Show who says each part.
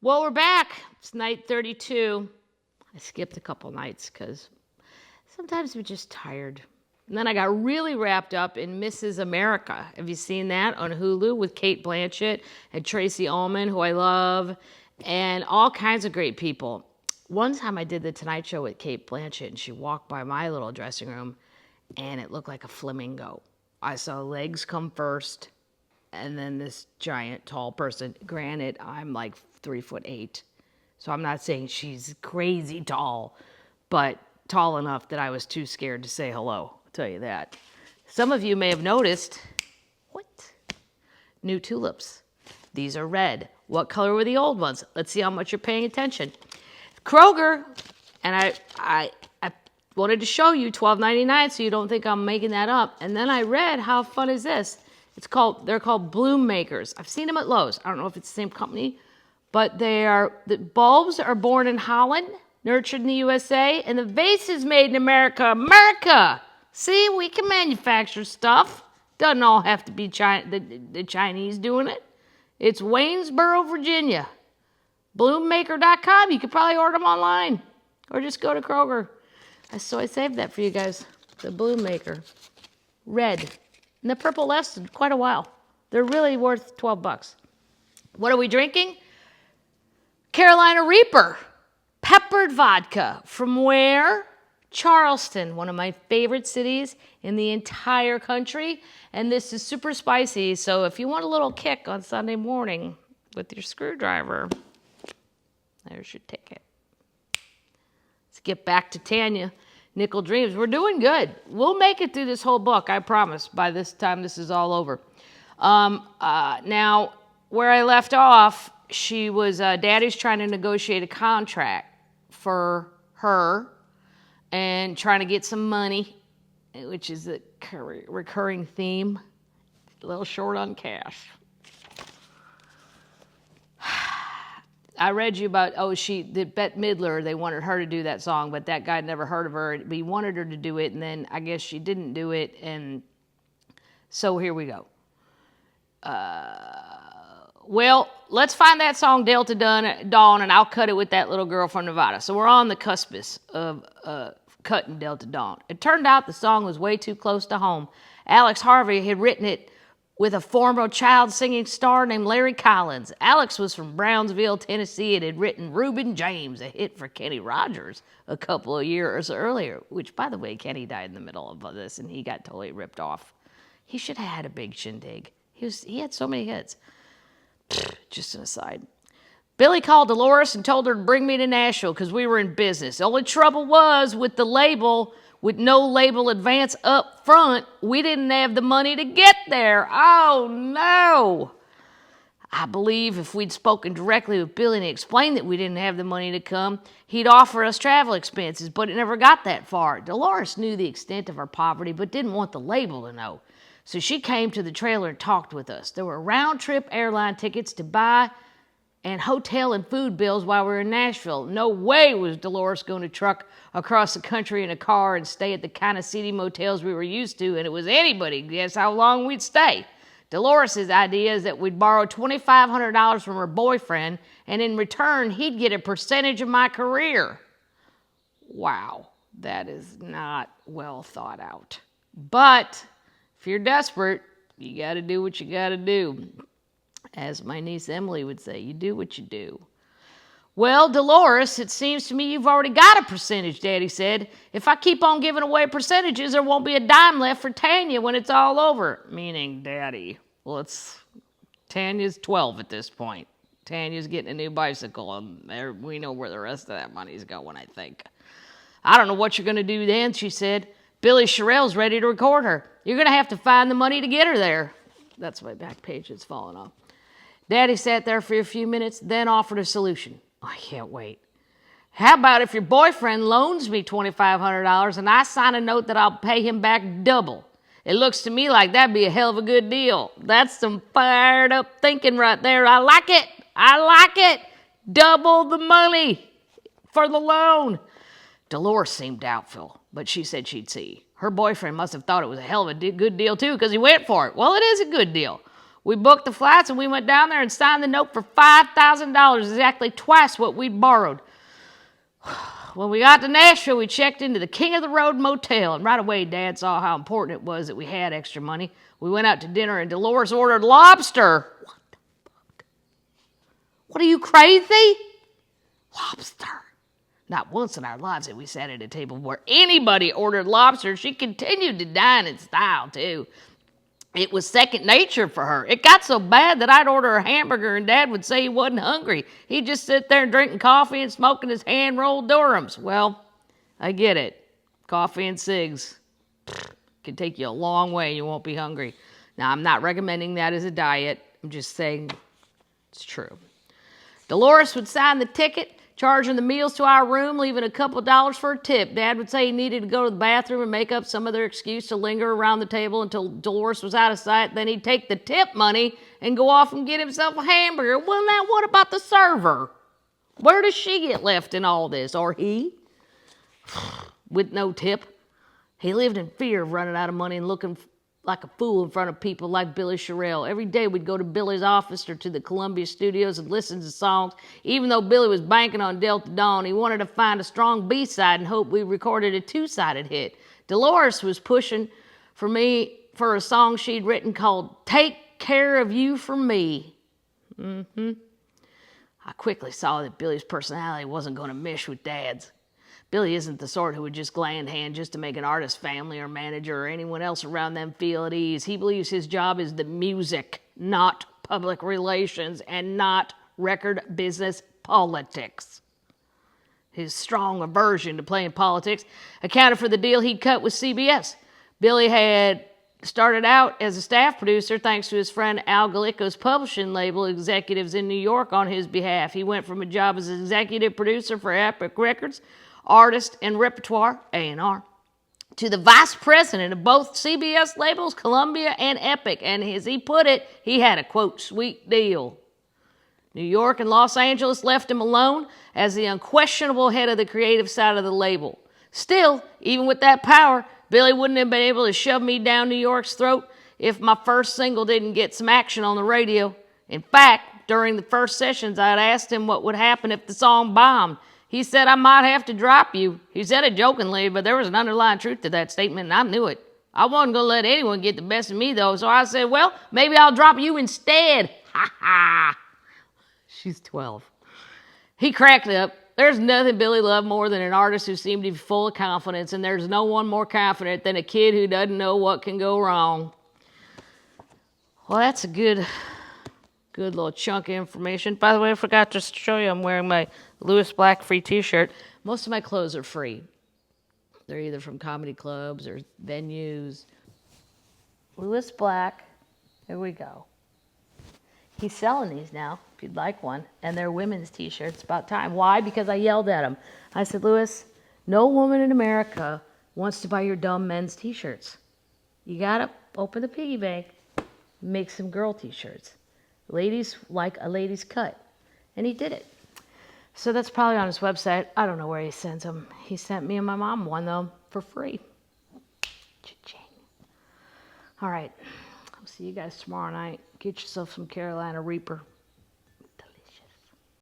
Speaker 1: Well, we're back. It's night 32. I skipped a couple nights because sometimes I'm just tired. And then I got really wrapped up in Mrs. America. Have you seen that on Hulu with Cate Blanchett and Tracy Ullman, who I love, and all kinds of great people? One time I did the Tonight Show with Cate Blanchett, and she walked by my little dressing room, and it looked like a flamingo. I saw legs come first, and then this giant, tall person. Granted, I'm like 3'8", so I'm not saying she's crazy tall, but tall enough that I was too scared to say hello. I'll tell you that. Some of you may have noticed, new tulips. These are red. What color were the old ones? Let's see how much you're paying attention. Kroger, and I wanted to show you $12.99 so you don't think I'm making that up. And then I read, how fun is this? They're called bloom makers. I've seen them at Lowe's. I don't know if it's the same company, but the bulbs are born in Holland, nurtured in the USA, and the vase is made in America. America! See, we can manufacture stuff. Doesn't all have to be the Chinese doing it. It's Waynesboro, Virginia. Bloommaker.com. You could probably order them online or just go to Kroger. So I saved that for you guys. The Bloom Maker. Red. And the purple lasted quite a while. They're really worth $12. What are we drinking? Carolina Reaper. Peppered vodka. From where? Charleston, one of my favorite cities in the entire country. And this is super spicy, so if you want a little kick on Sunday morning with your screwdriver, there's your ticket. Let's get back to Tanya. Nickel Dreams. We're doing good. We'll make it through this whole book, I promise, by this time this is all over. Now, where I left off, she was, Daddy's trying to negotiate a contract for her and trying to get some money, which is a recurring theme. A little short on cash. I read you about, the Bette Midler, they wanted her to do that song, but that guy never heard of her. He wanted her to do it, and then I guess she didn't do it, and so here we go. Well, let's find that song Delta Dawn, and I'll cut it with that little girl from Nevada. So we're on the cuspice of cutting Delta Dawn. It turned out the song was way too close to home. Alex Harvey had written it with a former child singing star named Larry Collins. Alex was from Brownsville, Tennessee, and had written Reuben James, a hit for Kenny Rogers a couple of years earlier, which, by the way, Kenny died in the middle of this, and he got totally ripped off. He should have had a big shindig. He had so many hits. Just an aside. Billy called Dolores and told her to bring me to Nashville because we were in business. The only trouble was with the label, with no label advance up front, we didn't have the money to get there. Oh, no. I believe if we'd spoken directly with Billy and explained that we didn't have the money to come, he'd offer us travel expenses, but it never got that far. Dolores knew the extent of our poverty, but didn't want the label to know. So she came to the trailer and talked with us. There were round-trip airline tickets to buy and hotel and food bills while we were in Nashville. No way was Dolores going to truck across the country in a car and stay at the kind of seedy motels we were used to, and it was anybody guess how long we'd stay. Dolores' idea is that we'd borrow $2,500 from her boyfriend, and in return, he'd get a percentage of my career. Wow, that is not well thought out. But if you're desperate, you got to do what you got to do. As my niece Emily would say, you do what you do. Well, Dolores, it seems to me you've already got a percentage, Daddy said. If I keep on giving away percentages, there won't be a dime left for Tanya when it's all over. Meaning Daddy. Well, Tanya's 12 at this point. Tanya's getting a new bicycle, and we know where the rest of that money's going, I think. I don't know what you're going to do then, she said. Billy Sherrill's ready to record her. You're going to have to find the money to get her there. That's my back page that's falling off. Daddy sat there for a few minutes, then offered a solution. I can't wait. How about if your boyfriend loans me $2,500 and I sign a note that I'll pay him back double? It looks to me like that'd be a hell of a good deal. That's some fired up thinking right there. I like it. I like it. Double the money for the loan. Dolores seemed doubtful, but she said she'd see. Her boyfriend must have thought it was a hell of a good deal too because he went for it. Well, it is a good deal. We booked the flights and we went down there and signed the note for $5,000, exactly twice what we'd borrowed. When we got to Nashville, we checked into the King of the Road motel, and right away Dad saw how important it was that we had extra money. We went out to dinner and Dolores ordered lobster. What the fuck? What, are you crazy? Lobster. Not once in our lives had we sat at a table where anybody ordered lobster. She continued to dine in style, too. It was second nature for her. It got so bad that I'd order a hamburger and Dad would say he wasn't hungry. He'd just sit there drinking coffee and smoking his hand-rolled Durhams. Well, I get it. Coffee and cigs can take you a long way and you won't be hungry. Now, I'm not recommending that as a diet. I'm just saying it's true. Dolores would sign the ticket, charging the meals to our room, leaving a couple dollars for a tip. Dad would say he needed to go to the bathroom and make up some other excuse to linger around the table until Dolores was out of sight. Then he'd take the tip money and go off and get himself a hamburger. Well, now what about the server? Where does she get left in all this? Or he? With no tip. He lived in fear of running out of money and looking like a fool in front of people like Billy Sherrill. Every day we'd go to Billy's office or to the Columbia studios and listen to songs. Even though Billy was banking on Delta Dawn, he wanted to find a strong B-side and hope we recorded a two-sided hit. Dolores was pushing for me for a song she'd written called Take Care of You for Me. I quickly saw that Billy's personality wasn't going to mesh with Dad's. Billy isn't the sort who would just gland hand just to make an artist's family or manager or anyone else around them feel at ease. He believes his job is the music, not public relations, and not record business politics. His strong aversion to playing politics accounted for the deal he'd cut with CBS. Billy had started out as a staff producer thanks to his friend Al Gallico's publishing label executives in New York on his behalf. He went from a job as executive producer for Epic Records, artist and repertoire, A&R, to the vice president of both CBS labels, Columbia and Epic. And as he put it, he had a, quote, sweet deal. New York and Los Angeles left him alone as the unquestionable head of the creative side of the label. Still, even with that power, Billy wouldn't have been able to shove me down New York's throat if my first single didn't get some action on the radio. In fact, during the first sessions, I'd asked him what would happen if the song bombed. He said, I might have to drop you. He said it jokingly, but there was an underlying truth to that statement, and I knew it. I wasn't going to let anyone get the best of me, though, so I said, well, maybe I'll drop you instead. Ha ha. She's 12. He cracked up. There's nothing Billy loved more than an artist who seemed to be full of confidence, and there's no one more confident than a kid who doesn't know what can go wrong. Well, that's a good little chunk of information. By the way, I forgot to show you, I'm wearing my Lewis Black free t-shirt. Most of my clothes are free. They're either from comedy clubs or venues. Lewis Black, here we go. He's selling these now, if you'd like one. And they're women's t-shirts, about time. Why? Because I yelled at him. I said, Lewis, no woman in America wants to buy your dumb men's t-shirts. You gotta open the piggy bank, make some girl t-shirts. Ladies like a lady's cut. And he did it. So that's probably on his website. I don't know where he sends them. He sent me and my mom one, though, for free. Cha-ching. All right. I'll see you guys tomorrow night. Get yourself some Carolina Reaper.